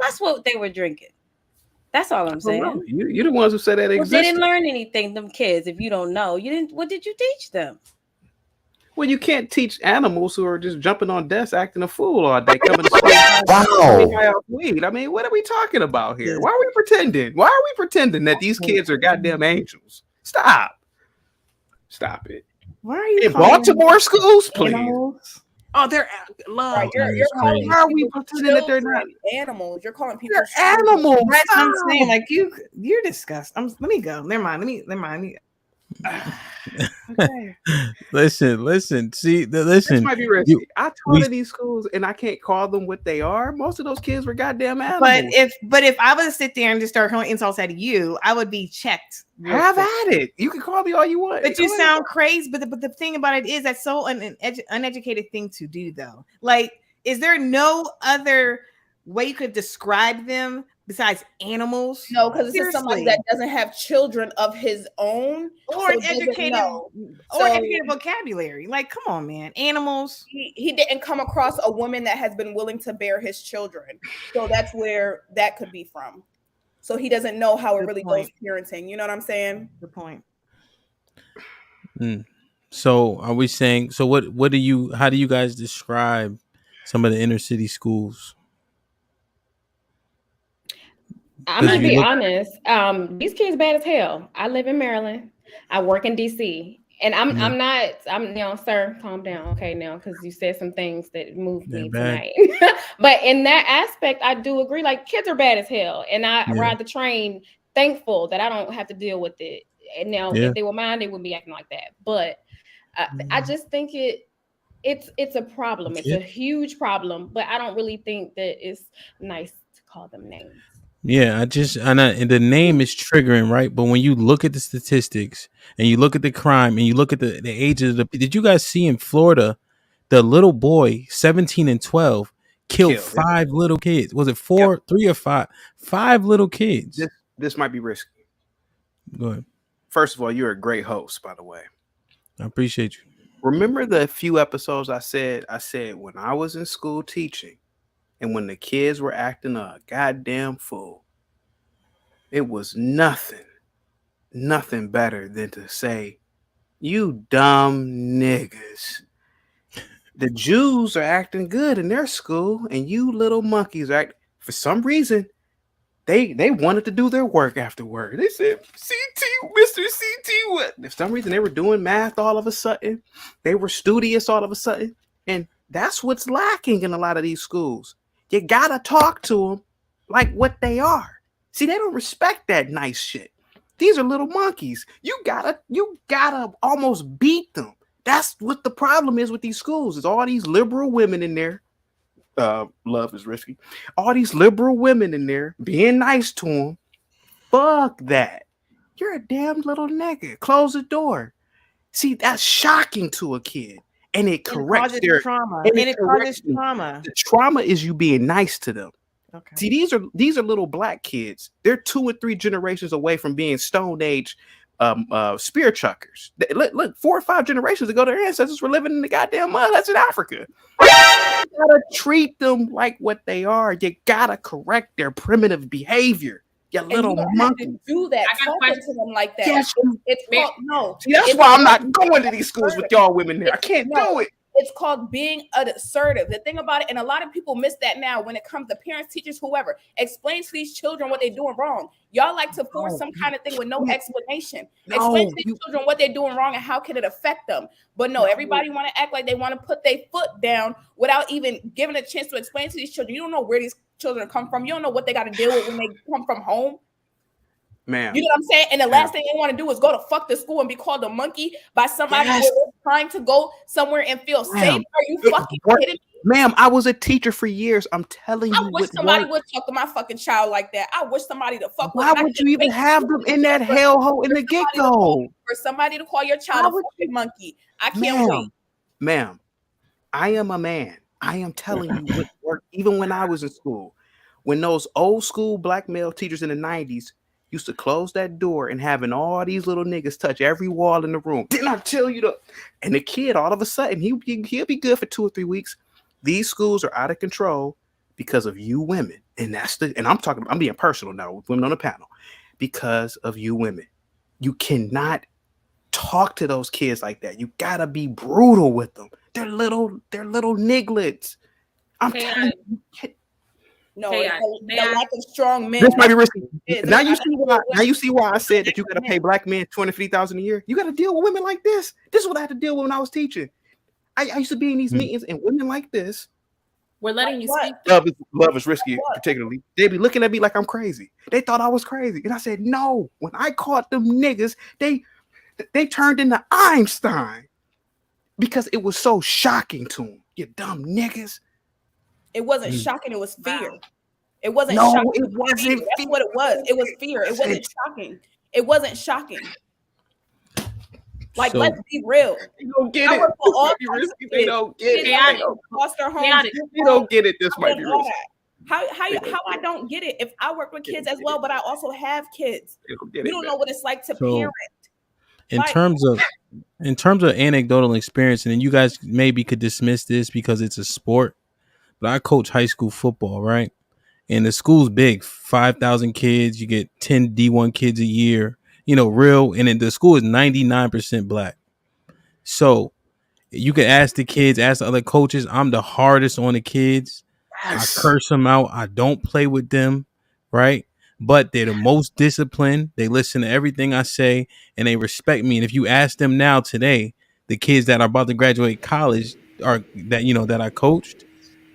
That's what they were drinking. That's all I'm saying. You're the ones who said that Well, they existed. didn't learn anything, them kids. If you don't know, you didn't. What did you teach them? Well, you can't teach animals who are just jumping on desks acting a fool all day, coming to school Wow. high off weed. I mean, what are we talking about here? Why are we pretending? Why are we pretending that these kids are goddamn angels? Stop it. Why are you In Baltimore schools, please? animals? Oh, they're love. Right, you're calling Why are we people pretending that they're not animals? You're calling people They're animals. That's what I'm Stop. saying. Like you're disgusting. Let me go. Never mind. Let me. Okay. Listen. See, This listen. might be risky. I taught in these schools, and I can't call them what they are. Most of those kids were goddamn animals. But if I was to sit there and just start hurling insults at you, I would be checked. Have at it. You can call me all you want. But you sound crazy. But the thing about it is that's so uneducated thing to do, though. Like, is there no other way you could describe them besides animals? No, because it's somebody that doesn't have children of his own or an educated vocabulary. Like, come on, man. Animals. He didn't come across a woman that has been willing to bear his children. So that's where that could be from. So he doesn't know how it really goes parenting. You know what I'm saying? Good point. So are we saying, so what do you, how do you guys describe some of the inner city schools? I'm gonna be honest. These kids bad as hell. I live in Maryland. I work in DC, and I'm sir, calm down, okay, now, because you said some things that moved me tonight. But in that aspect, I do agree. Like, kids are bad as hell, and I ride the train, thankful that I don't have to deal with it. And now, if they were mine, they wouldn't be acting like that. But I just think it's a problem. It's a huge problem. But I don't really think that it's nice to call them names. Yeah, and the name is triggering, right? But when you look at the statistics and you look at the crime and you look at the ages of did you guys see in Florida, the little boy, 17 and 12, killed 5 little kids? Was it 4, 3 or 5? 5 little kids. This might be risky. Go ahead. First of all, you're a great host, by the way. I appreciate you. Remember the few episodes I said when I was in school teaching, and when the kids were acting a goddamn fool, it was nothing better than to say, you dumb niggas. The Jews are acting good in their school, and you little monkeys for some reason, they wanted to do their work afterward. They said, CT, Mr. CT, what? For some reason, they were doing math all of a sudden. They were studious all of a sudden. And that's what's lacking in a lot of these schools. You gotta talk to them like what they are. See, they don't respect that nice shit. These are little monkeys. You gotta almost beat them. That's what the problem is with these schools. Is all these liberal women in there. Love is risky. All these liberal women in there being nice to them. Fuck that. You're a damn little nigga. Close the door. See, that's shocking to a kid. And it corrects their trauma. And it causes trauma. The trauma is you being nice to them. Okay. See, these are little black kids. They're 2 or 3 generations away from being Stone Age spear chuckers. Look, 4 or 5 generations ago, their ancestors were living in the goddamn mud. That's in Africa. You gotta treat them like what they are. You gotta correct their primitive behavior. You little monkey. Do that. Talking to them like that. Yes, it's called no. See, that's why I'm not going to these schools with y'all women there. I can't do it. It's called being assertive. The thing about it, and a lot of people miss that now when it comes to parents, teachers, whoever. Explain to these children what they're doing wrong. Y'all like to force some kind of thing with no explanation. Explain to these children what they're doing wrong and how can it affect them. But no, everybody want to act like they want to put their foot down without even giving a chance to explain to these children. You don't know where these children come from. You don't know what they got to deal with when they come from home. Man, you know what I'm saying? And the last thing they want to do is go to fuck the school and be called a monkey by somebody who's trying to go somewhere and feel safe. Are you fucking kidding me? Ma'am, I was a teacher for years. I'm telling you. I wish somebody would talk to my fucking child like that. I wish somebody to fuck with. Why would you even have them in that hellhole in the get-go? For somebody to call your child a fucking monkey. I can't wait. Ma'am, I am a man. I am telling you what worked even when I was in school. When those old school black male teachers in the 90s used to close that door and having all these little niggas touch every wall in the room. Didn't I tell you to? And the kid, all of a sudden, he'll be good for 2 or 3 weeks. These schools are out of control because of you women. And I'm being personal now with women on the panel. Because of you women. You cannot talk to those kids like that. You gotta be brutal with them. They're little nigglets. I'm telling you. No, Hey, the lack of strong men. This might be risky. Now They're you see why I said that you gotta pay black men $250,000 a year. You gotta deal with women like this. This is what I had to deal with when I was teaching. I used to be in these meetings and women like this. we're letting you speak. Love is risky, particularly. They be looking at me like I'm crazy. They thought I was crazy. And I said, no. When I caught them niggas, they turned into Einstein because it was so shocking to them. You dumb niggas. It wasn't shocking. It was fear. It wasn't No, shocking. it wasn't. That's what it was. It was fear. It wasn't shocking. It wasn't shocking. Like, So- let's be real. You don't get I it. work for This all might be types of risky. They kids. don't get it. Kids They don't- foster homes. Chaotic. You don't get it. This might be all risky. that. How I don't get it if I work with kids as well, but I also have kids. They don't You get it, don't man. know what it's like to So, parent. in Like- terms of anecdotal experience, and then you guys maybe could dismiss this because it's a sport, but I coach high school football, right? And the school's big, 5,000 kids. You get 10 D1 kids a year. And then the school is 99% black. So you could ask the kids, ask the other coaches. I'm the hardest on the kids. Yes. I curse them out. I don't play with them, right? But they're the most disciplined. They listen to everything I say, and they respect me. And if you ask them now today, the kids that are about to graduate college that I coached,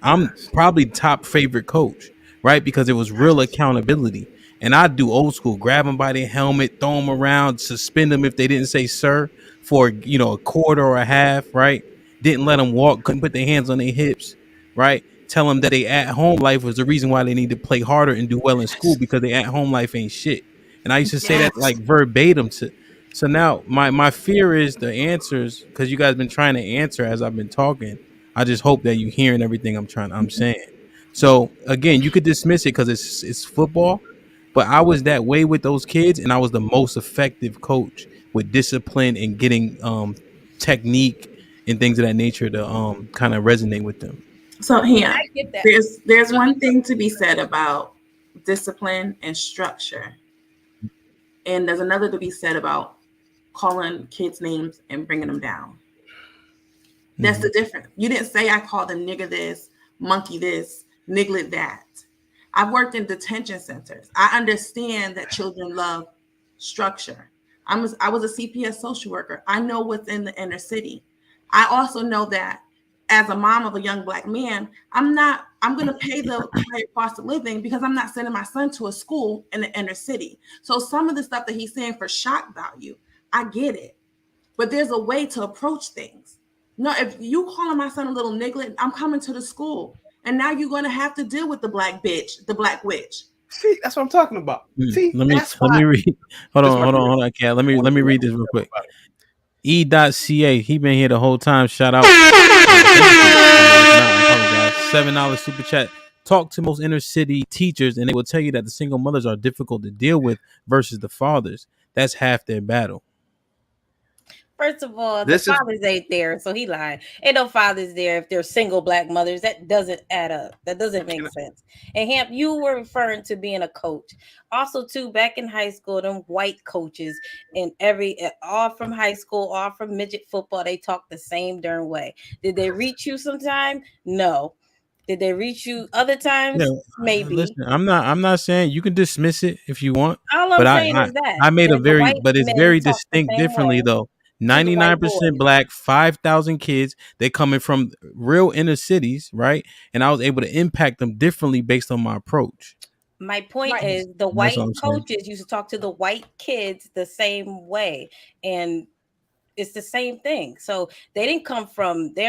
I'm probably top favorite coach, right? Because it was real accountability. And I do old school, grab them by their helmet, throw them around, suspend them if they didn't say sir for, a quarter or a half, right? Didn't let them walk, couldn't put their hands on their hips, right? Tell them that they at home life was the reason why they need to play harder and do well in school because they at home life ain't shit. And I used to say that like verbatim to. So now my fear is the answers, because you guys been trying to answer as I've been talking. I just hope that you hearing everything I'm saying. So again, you could dismiss it because it's football, but I was that way with those kids, and I was the most effective coach with discipline and getting technique and things of that nature to kind of resonate with them. So yeah, I get that. there's one thing to be said about discipline and structure, and there's another to be said about calling kids names and bringing them down. That's the difference. You didn't say I called them nigger this, monkey this, niglet that. I've worked in detention centers. I understand that children love structure. I was a CPS social worker. I know what's in the inner city. I also know that as a mom of a young black man, I'm going to pay the higher cost of living because I'm not sending my son to a school in the inner city. So some of the stuff that he's saying for shock value, I get it. But there's a way to approach things. No, if you calling my son a little niglet, I'm coming to the school. And now you're going to have to deal with the black bitch, the black witch. See, that's what I'm talking about. See, let me read. Hold on, Kat. Let me read this real quick. E.ca, he been here the whole time. Shout out. I apologize. $7 super chat. Talk to most inner city teachers, and they will tell you that the single mothers are difficult to deal with versus the fathers. That's half their battle. First of all, the fathers ain't there, so he lied. Ain't no fathers there if they're single black mothers. That doesn't add up. That doesn't make sense. And Hamp, you were referring to being a coach. Also, too, back in high school, them white coaches and all from high school, all from midget football, they talk the same darn way. Did they reach you sometime? No. Did they reach you other times? Yeah, maybe. Listen, I'm not saying you can dismiss it if you want. All I'm saying is that I made a very, white but it's men very talk the distinct same differently way though. to the white 99% boys. black, 5,000 kids. They coming from real inner cities, right? And I was able to impact them differently based on my approach. My point is the white what I'm saying. coaches used to talk to the white kids the same way, and it's the same thing. So they're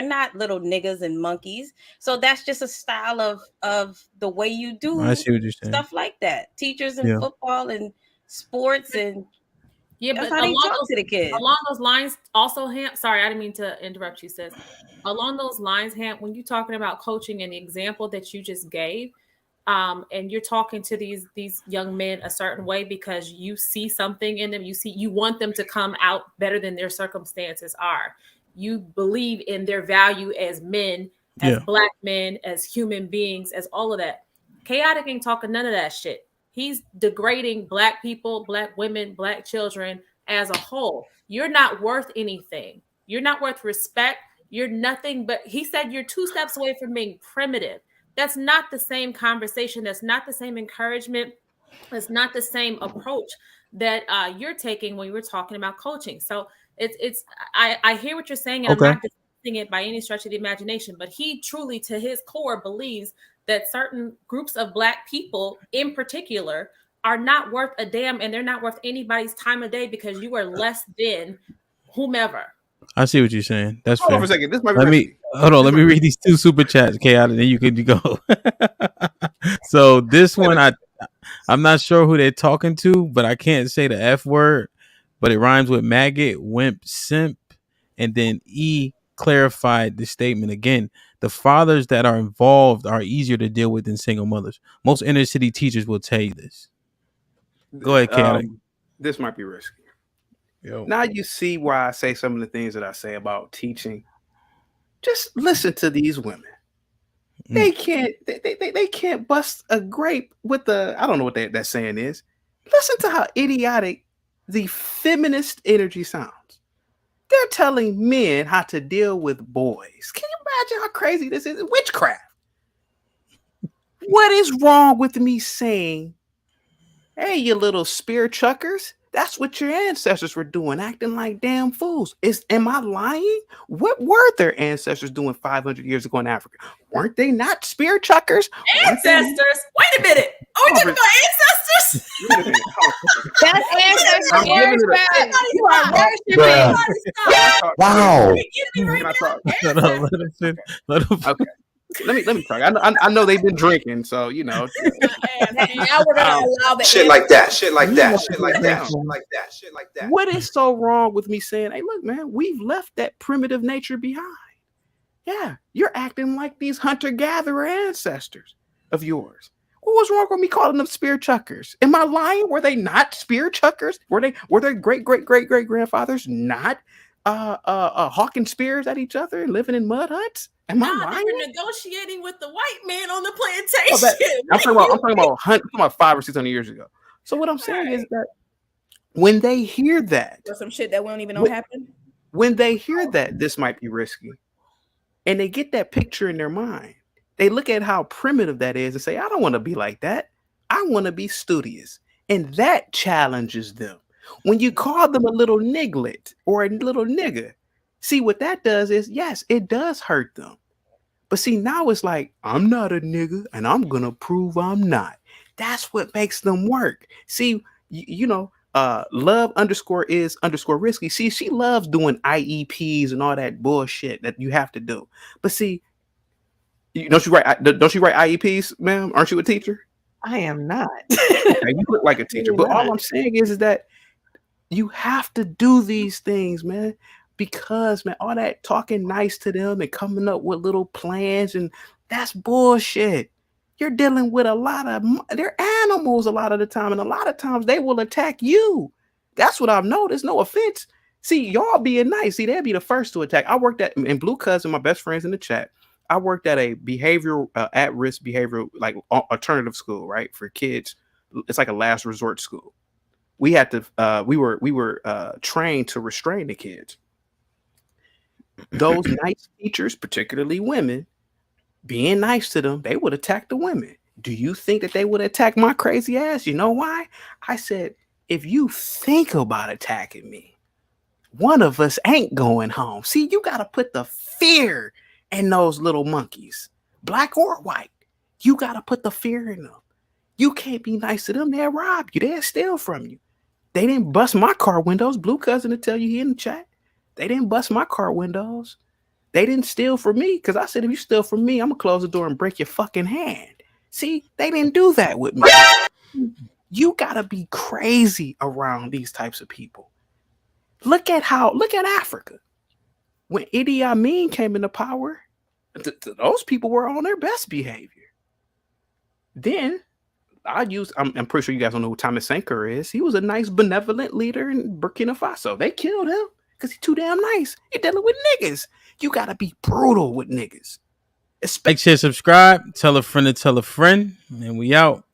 not little niggas and monkeys. So that's just a style of the way you do I see what you're saying. stuff like that. Teachers in football and sports, and that's how they talk to the kids. Along those lines, also, Hamp, sorry, I didn't mean to interrupt you, sis. Along those lines, Hamp, when you're talking about coaching and the example that you just gave, and you're talking to these young men a certain way because you see something in them, you want them to come out better than their circumstances are. You believe in their value as men as Black men, as human beings, as all of that. Chaotic ain't talking none of that shit. He's degrading Black people, Black women, Black children as a whole. You're not worth anything. You're not worth respect. You're nothing but, he said, you're 2 steps away from being primitive. That's not the same conversation. That's not the same encouragement. It's not the same approach that you're taking when we're talking about coaching. So I hear what you're saying, and I'm not dismissing it by any stretch of the imagination, but he truly, to his core, believes that certain groups of Black people in particular are not worth a damn, and they're not worth anybody's time of day because you are less than whomever. I see what you're saying. That's hold fair. on for a second. This might be Let me hold on. Let me read these 2 super chats, Chaotic, and then you can go. So this one, I'm not sure who they're talking to, but I can't say the F word, but it rhymes with maggot, wimp, simp, and then E clarified the statement again. The fathers that are involved are easier to deal with than single mothers. Most inner city teachers will tell you this. Go ahead, Chaotic. This might be risky. Yo. Now you see why I say some of the things that I say about teaching. Just listen to these women. They can't bust a grape with the, I don't know what that saying is. Listen to how idiotic the feminist energy sounds. They're telling men how to deal with boys. Can you imagine how crazy this is? Witchcraft. What is wrong with me saying, hey, you little spear chuckers? That's what your ancestors were doing, acting like damn fools. Am I lying? What were their ancestors doing 500 years ago in Africa? Weren't they not spear chuckers? Ancestors? Wait a minute. Are we talking about ancestors? That's ancestors. You are worshiping. Wow. Let him okay. Let me talk. I know they've been drinking, so you know. Now we're gonna allow the shit like that. What is so wrong with me saying, hey, look, man, we've left that primitive nature behind. Yeah, you're acting like these hunter-gatherer ancestors of yours. What was wrong with me calling them spear chuckers? Am I lying? Were they not spear chuckers? Were their great grandfathers not hawking spears at each other and living in mud huts? Am I lying? They were negotiating with the white man on the plantation. I'm talking about 500 or 600 years ago. So what I'm saying is that when they hear that, there's some shit that we don't even know happened. When they hear that this might be risky, and they get that picture in their mind, they look at how primitive that is and say, I don't want to be like that. I want to be studious. And that challenges them. When you call them a little niglet or a little nigger, see what that does is, yes, it does hurt them. But see, now it's like, I'm not a nigga and I'm going to prove I'm not. That's what makes them work. See, you know, love _ risky. See, she loves doing IEPs and all that bullshit that you have to do. But see, don't you write IEPs, ma'am? Aren't you a teacher? I am not. Okay, you look like a teacher. But all I'm saying is that you have to do these things, man. Because, man, all that talking nice to them and coming up with little plans, and that's bullshit. You're dealing with they're animals a lot of the time, and a lot of times they will attack you. That's what I've noticed. No offense. See, y'all being nice. See, they'll be the first to attack. I worked in Blue Cousin, my best friends in the chat. I worked at a behavioral, at-risk behavioral, like alternative school, right, for kids. It's like a last resort school. We had to, we were trained to restrain the kids. Those nice teachers, particularly women, being nice to them, they would attack the women. Do you think that they would attack my crazy ass? You know why? I said, if you think about attacking me, one of us ain't going home. See, you got to put the fear in those little monkeys, black or white. You got to put the fear in them. You can't be nice to them. They'll rob you. They'll steal from you. They didn't bust my car windows. Blue Cousin to tell you here in the chat. They didn't bust my car windows. They didn't steal from me, because I said, if you steal from me, I'm going to close the door and break your fucking hand. See, they didn't do that with me. You got to be crazy around these types of people. Look at Africa. When Idi Amin came into power, those people were on their best behavior. Then, I'm pretty sure you guys don't know who Thomas Sankara is. He was a nice, benevolent leader in Burkina Faso. They killed him because he's too damn nice. You're dealing with niggas. You got to be brutal with niggas. Like, share, subscribe, tell a friend to tell a friend, and we out.